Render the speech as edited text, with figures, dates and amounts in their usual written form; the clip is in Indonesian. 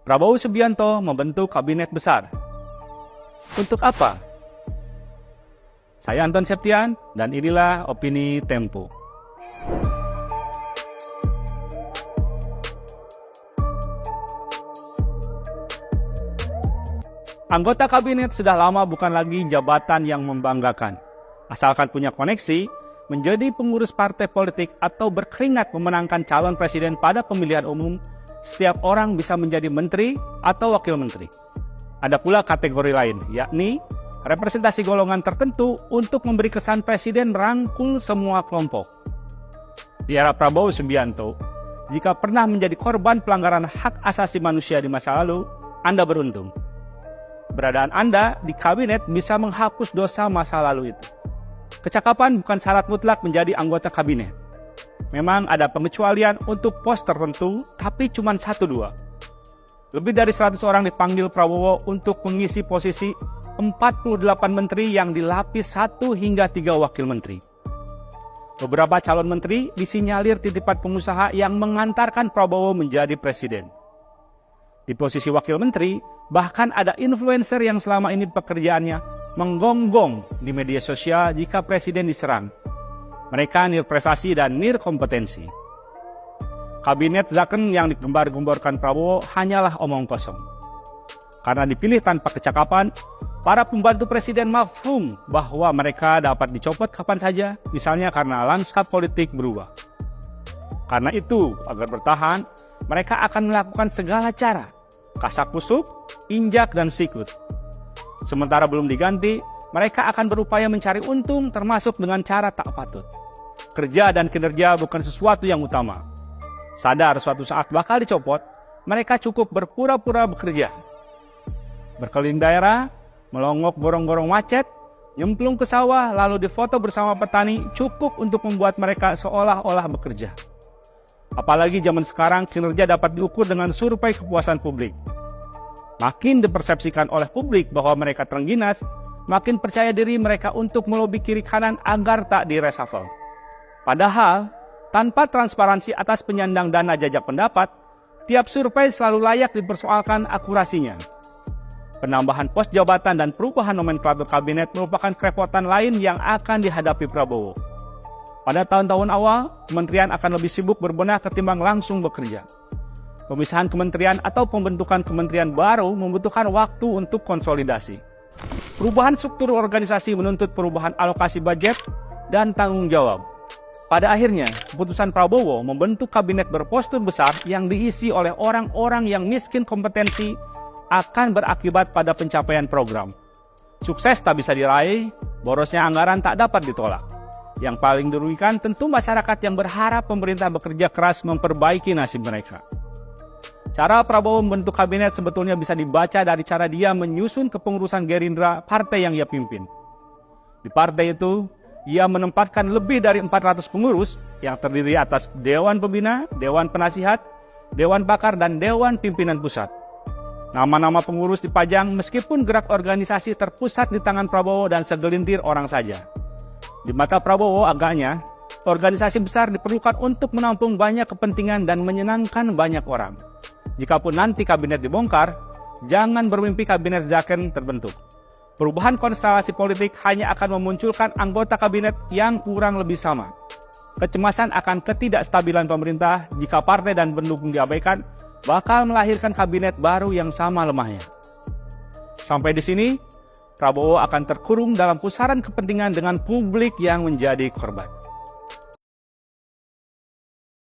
Prabowo Subianto membentuk kabinet besar. Untuk apa? Saya Anton Septian dan inilah opini Tempo. Anggota kabinet sudah lama bukan lagi jabatan yang membanggakan. Asalkan punya koneksi, menjadi pengurus partai politik atau berkeringat memenangkan calon presiden pada pemilihan umum, setiap orang bisa menjadi menteri atau wakil menteri. Ada pula kategori lain, yakni representasi golongan tertentu untuk memberi kesan presiden merangkul semua kelompok. Di era Prabowo Subianto, jika pernah menjadi korban pelanggaran hak asasi manusia di masa lalu, Anda beruntung. Keberadaan Anda di kabinet bisa menghapus dosa masa lalu itu. Kecakapan bukan syarat mutlak menjadi anggota kabinet. Memang ada pengecualian untuk pos tertentu, tapi cuma 1-2. Lebih dari 100 orang dipanggil Prabowo untuk mengisi posisi 48 menteri yang dilapis 1 hingga 3 wakil menteri. Beberapa calon menteri disinyalir titipan pengusaha yang mengantarkan Prabowo menjadi presiden. Di posisi wakil menteri, bahkan ada influencer yang selama ini pekerjaannya menggonggong di media sosial jika presiden diserang. Mereka nirprestasi dan nirkompetensi. Kabinet Zakon yang digembar-gemborkan Prabowo hanyalah omong kosong. Karena dipilih tanpa kecakapan, para pembantu presiden mafhum bahwa mereka dapat dicopot kapan saja, misalnya karena lanskap politik berubah. Karena itu, agar bertahan, mereka akan melakukan segala cara, kasak-kusuk, injak, dan sikut. Sementara belum diganti, mereka akan berupaya mencari untung termasuk dengan cara tak patut. Kerja dan kinerja bukan sesuatu yang utama. Sadar suatu saat bakal dicopot, mereka cukup berpura-pura bekerja. Berkeliling daerah, melongok gorong-gorong macet, nyemplung ke sawah lalu difoto bersama petani cukup untuk membuat mereka seolah-olah bekerja. Apalagi zaman sekarang kinerja dapat diukur dengan survei kepuasan publik. Makin dipersepsikan oleh publik bahwa mereka terengginas, makin percaya diri mereka untuk melobi kiri kanan agar tak direshuffle. Padahal, tanpa transparansi atas penyandang dana jajak pendapat, tiap survei selalu layak dipersoalkan akurasinya. Penambahan pos jabatan dan perubahan nomenklatur kabinet merupakan kerepotan lain yang akan dihadapi Prabowo. Pada tahun-tahun awal, kementerian akan lebih sibuk berbenah ketimbang langsung bekerja. Pemisahan kementerian atau pembentukan kementerian baru membutuhkan waktu untuk konsolidasi. Perubahan struktur organisasi menuntut perubahan alokasi budget dan tanggung jawab. Pada akhirnya, keputusan Prabowo membentuk kabinet berpostur besar yang diisi oleh orang-orang yang miskin kompetensi akan berakibat pada pencapaian program. Sukses tak bisa diraih, borosnya anggaran tak dapat ditolak. Yang paling dirugikan tentu masyarakat yang berharap pemerintah bekerja keras memperbaiki nasib mereka. Cara Prabowo membentuk kabinet sebetulnya bisa dibaca dari cara dia menyusun kepengurusan Gerindra, partai yang ia pimpin. Di partai itu, ia menempatkan lebih dari 400 pengurus yang terdiri atas Dewan Pembina, Dewan Penasihat, Dewan Pakar, dan Dewan Pimpinan Pusat. Nama-nama pengurus dipajang meskipun gerak organisasi terpusat di tangan Prabowo dan segelintir orang saja. Di mata Prabowo agaknya, organisasi besar diperlukan untuk menampung banyak kepentingan dan menyenangkan banyak orang. Jikapun nanti kabinet dibongkar, jangan bermimpi kabinet Zakon terbentuk. Perubahan konstelasi politik hanya akan memunculkan anggota kabinet yang kurang lebih sama. Kecemasan akan ketidakstabilan pemerintah jika partai dan pendukung diabaikan bakal melahirkan kabinet baru yang sama lemahnya. Sampai di sini, Prabowo akan terkurung dalam pusaran kepentingan dengan publik yang menjadi korban.